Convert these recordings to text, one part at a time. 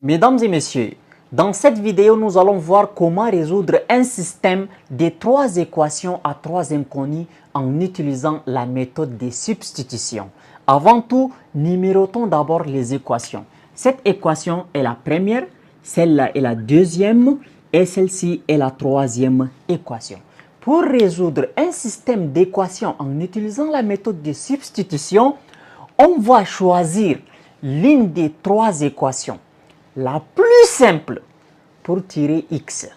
Mesdames et messieurs, dans cette vidéo, nous allons voir comment résoudre un système de 3 équations à 3 inconnues en utilisant la méthode de substitution. Avant tout, numérotons d'abord les équations. Cette équation est la première, celle-là est la deuxième et celle-ci est la troisième équation. Pour résoudre un système d'équations en utilisant la méthode de substitution, on va choisir l'une des 3 équations la plus simple pour tirer x.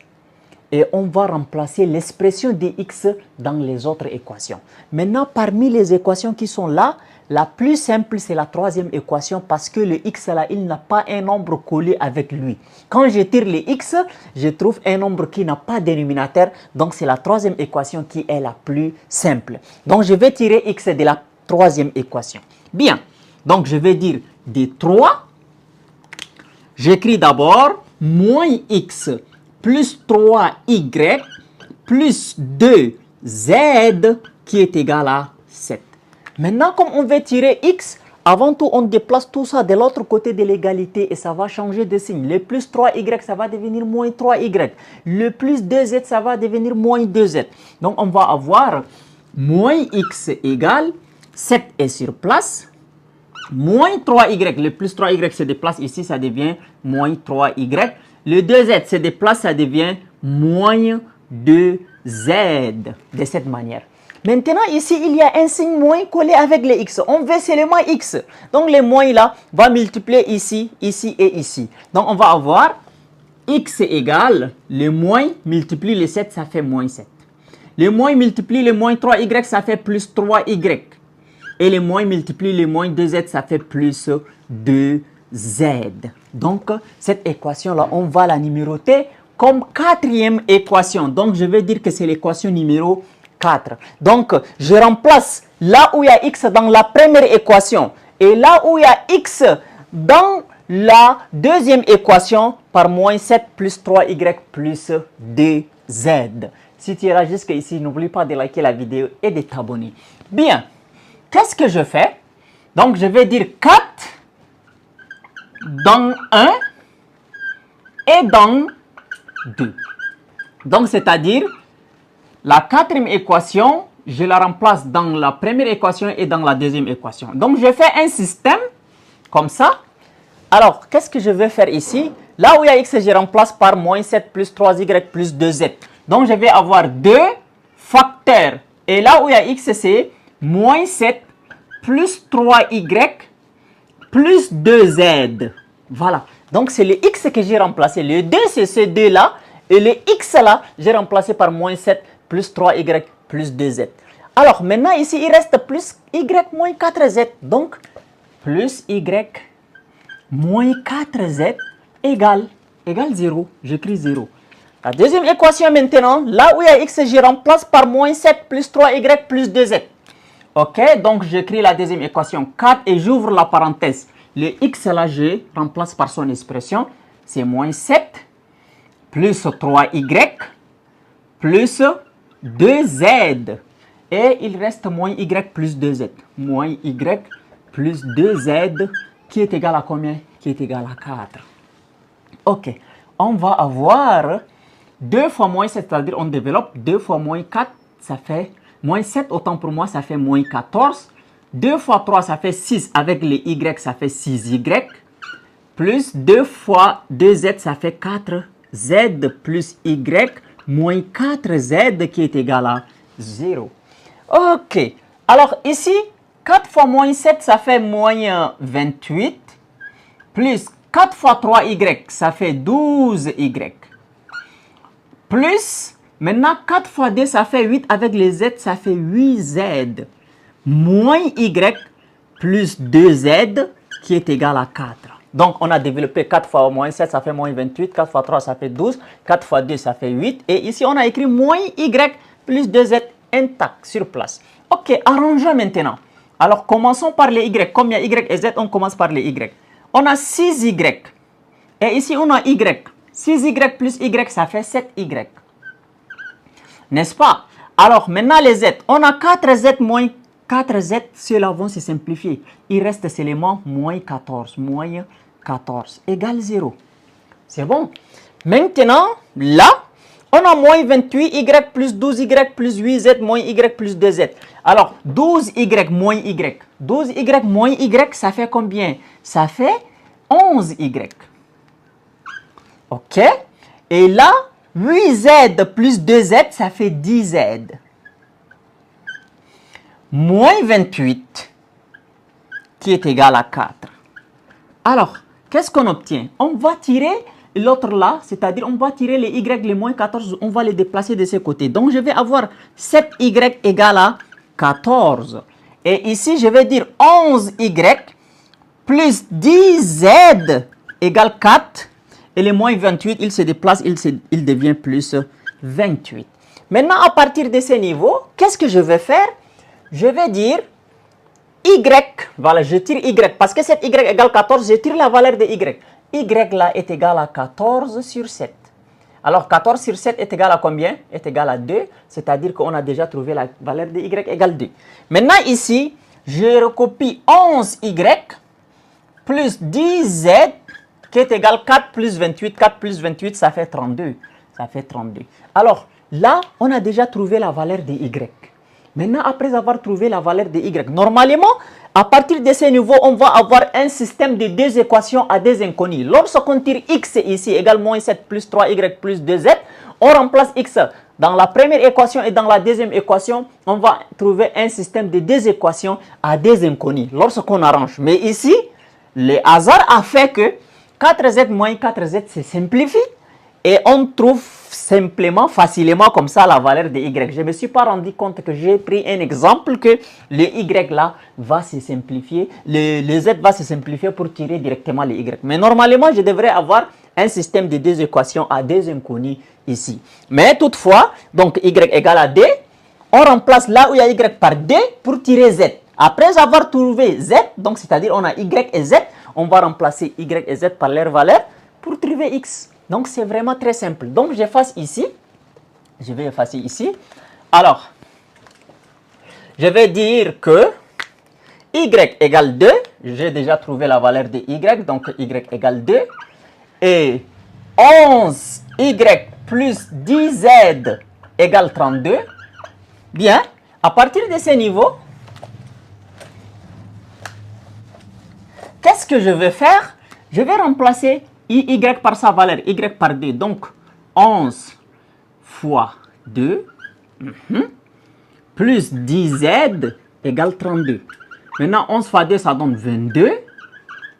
Et on va remplacer l'expression de x dans les autres équations. Maintenant, parmi les équations qui sont là, la plus simple, c'est la troisième équation parce que le x là, il n'a pas un nombre collé avec lui. Quand je tire le x, je trouve un nombre qui n'a pas de dénominateur. Donc, c'est la troisième équation qui est la plus simple. Donc, je vais tirer x de la troisième équation. Bien. Donc, je vais dire de 3. J'écris d'abord moins x plus 3y plus 2z qui est égal à 7. Maintenant, comme on veut tirer x, avant tout, on déplace tout ça de l'autre côté de l'égalité et ça va changer de signe. Le plus 3y, ça va devenir moins 3y. Le plus 2z, ça va devenir moins 2z. Donc, on va avoir moins x égale 7 est sur place. Moins 3y, le plus 3y se déplace ici, ça devient moins 3y. Le 2z se déplace, ça devient moins 2z. De cette manière. Maintenant, ici, il y a un signe moins collé avec les x. On veut seulement x. Donc, le moins là va multiplier ici, ici et ici. Donc, on va avoir x égale, le moins multiplie le 7, ça fait moins 7. Le moins multiplie le moins 3y, ça fait plus 3y. Et le moins multiplie le moins 2z, ça fait plus 2z. Donc, cette équation-là, on va la numéroter comme quatrième équation. Donc, je vais dire que c'est l'équation numéro 4. Donc, je remplace là où il y a x dans la première équation et là où il y a x dans la deuxième équation par moins 7 plus 3y plus 2z. Si tu iras jusqu'ici, n'oublie pas de liker la vidéo et de t'abonner. Bien. Qu'est-ce que je fais? Donc, je vais dire 4 dans 1 et dans 2. Donc, c'est-à-dire, la quatrième équation, je la remplace dans la première équation et dans la deuxième équation. Donc, je fais un système comme ça. Alors, qu'est-ce que je vais faire ici? Là où il y a x, je remplace par moins 7 plus 3y plus 2z. Donc, je vais avoir 2 facteurs. Et là où il y a x, c'est moins 7 plus 3y plus 2z. Voilà. Donc, c'est le x que j'ai remplacé. Le 2, c'est ce 2-là. Et le x là, j'ai remplacé par moins 7 plus 3y plus 2z. Alors, maintenant, ici, il reste plus y moins 4z. Donc, plus y moins 4z égale 0. J'écris 0. La deuxième équation maintenant, là où il y a x, je remplace par moins 7 plus 3y plus 2z. Ok, donc j'écris la deuxième équation 4 et j'ouvre la parenthèse. Le x là, je remplace par son expression. C'est moins 7 plus 3y plus 2z. Et il reste moins y plus 2z. Moins y plus 2z qui est égal à combien? Qui est égal à 4. Ok, on va avoir 2 fois moins 7, c'est-à-dire on développe 2 fois moins 4, ça fait moins 7, autant pour moi, ça fait moins 14. 2 fois 3, ça fait 6. Avec les y, ça fait 6y. Plus 2 fois 2z, ça fait 4z plus y moins 4z qui est égal à 0. Ok. Alors ici, 4 fois moins 7, ça fait moins 28. Plus 4 fois 3y, ça fait 12y. Plus, maintenant 4 fois 2, ça fait 8. Avec les z, ça fait 8z. Moins y plus 2z qui est égal à 4. Donc, on a développé 4 fois moins 7, ça fait moins 28. 4 fois 3, ça fait 12. 4 fois 2, ça fait 8. Et ici, on a écrit moins y plus 2z intact sur place. Ok, arrangeons maintenant. Alors, commençons par les y. Comme il y a y et z, on commence par les y. On a 6y. Et ici, on a y. 6y plus y, ça fait 7y. N'est-ce pas? Alors, maintenant les z. On a 4z moins 4z, ceux-là vont se simplifier. Il reste seulement moins 14. Moins 14 égale 0. C'est bon. Maintenant, là, on a moins 28y plus 12y plus 8z moins y plus 2z. Alors, 12y moins y. 12y moins y, ça fait combien? Ça fait 11y. OK? Et là, 8z plus 2z, ça fait 10z. Moins 28, qui est égal à 4. Alors, qu'est-ce qu'on obtient? On va tirer l'autre là, c'est-à-dire on va tirer les y, les moins 14, on va les déplacer de ce côté. Donc, je vais avoir 7y égale à 14. Et ici, je vais dire 11y plus 10z égale 4. Et les moins 28, il se déplace, il devient plus 28. Maintenant, à partir de ce niveau, qu'est-ce que je vais faire? Je vais dire y, voilà, je tire y, parce que cette y égale 14, je tire la valeur de y. Y là est égal à 14 sur 7. Alors, 14 sur 7 est égal à combien? Est égal à 2, c'est-à-dire qu'on a déjà trouvé la valeur de y égale 2. Maintenant, ici, je recopie 11y plus 10z qui est égal à 4 plus 28. 4 plus 28, ça fait 32. Ça fait 32. Alors, là, on a déjà trouvé la valeur de y. Maintenant, après avoir trouvé la valeur de y, normalement, à partir de ce niveau, on va avoir un système de deux équations à deux inconnues. Lorsqu'on tire x ici égale moins 7 plus 3y plus 2z, on remplace x dans la première équation et dans la deuxième équation, on va trouver un système de deux équations à deux inconnues lorsqu'on arrange. Mais ici, le hasard a fait que 4z moins 4z se simplifie et on trouve simplement, facilement comme ça la valeur de y. Je ne me suis pas rendu compte que j'ai pris un exemple que le y là va se simplifier, le z va se simplifier pour tirer directement le y. Mais normalement, je devrais avoir un système de deux équations à deux inconnus ici. Mais toutefois, donc y égale à d, on remplace là où il y a y par d pour tirer z. Après avoir trouvé z, donc c'est-à-dire on a y et z, on va remplacer y et z par leur valeur pour trouver x. Donc, c'est vraiment très simple. Donc, j'efface ici. Je vais effacer ici. Alors, je vais dire que y égale 2. J'ai déjà trouvé la valeur de y. Donc, y égale 2. Et 11y plus 10z égale 32. Bien. À partir de ce niveau, qu'est-ce que je vais faire? Je vais remplacer y par sa valeur, y par 2. Donc, 11 fois 2 plus 10z égale 32. Maintenant, 11 fois 2, ça donne 22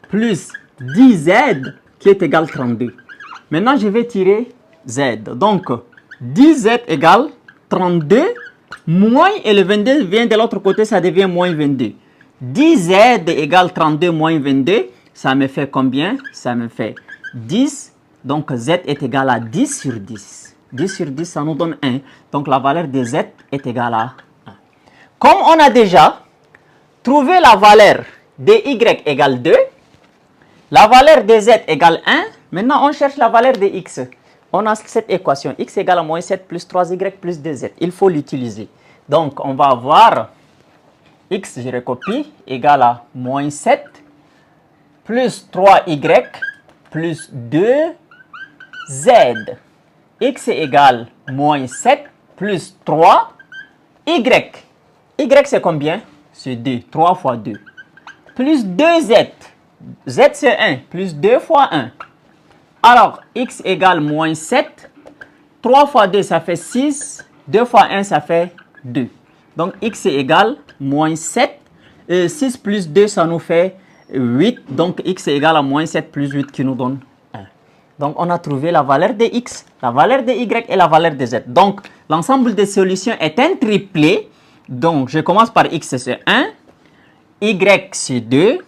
plus 10z qui est égal à 32. Maintenant, je vais tirer z. Donc, 10z égale 32 moins, et le 22 vient de l'autre côté, ça devient moins 22. 10z égale 32 moins 22, ça me fait combien? Ça me fait 10, donc z est égal à 10 sur 10. 10 sur 10, ça nous donne 1. Donc la valeur de z est égale à 1. Comme on a déjà trouvé la valeur de y égale 2, la valeur de z égale 1, maintenant on cherche la valeur de x. On a cette équation, x égale à moins 7 plus 3y plus 2z. Il faut l'utiliser. Donc on va avoir x, je recopie, égale à moins 7 plus 3y plus 2z. X est égal à moins 7 plus 3 y. Y c'est combien? C'est 2. 3 fois 2. Plus 2z. Z c'est 1. Plus 2 fois 1. Alors, x égale moins 7. 3 fois 2 ça fait 6. 2 fois 1 ça fait 2. Donc x est égal à moins 7. 6 plus 2 ça nous fait 8, donc x est égal à moins 7 plus 8 qui nous donne 1. Donc on a trouvé la valeur de x, la valeur de y et la valeur de z. Donc l'ensemble des solutions est un triplé. Donc je commence par x c'est 1, y c'est 2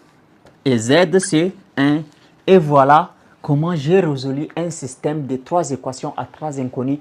et z c'est 1. Et voilà comment j'ai résolu un système de trois équations à trois inconnues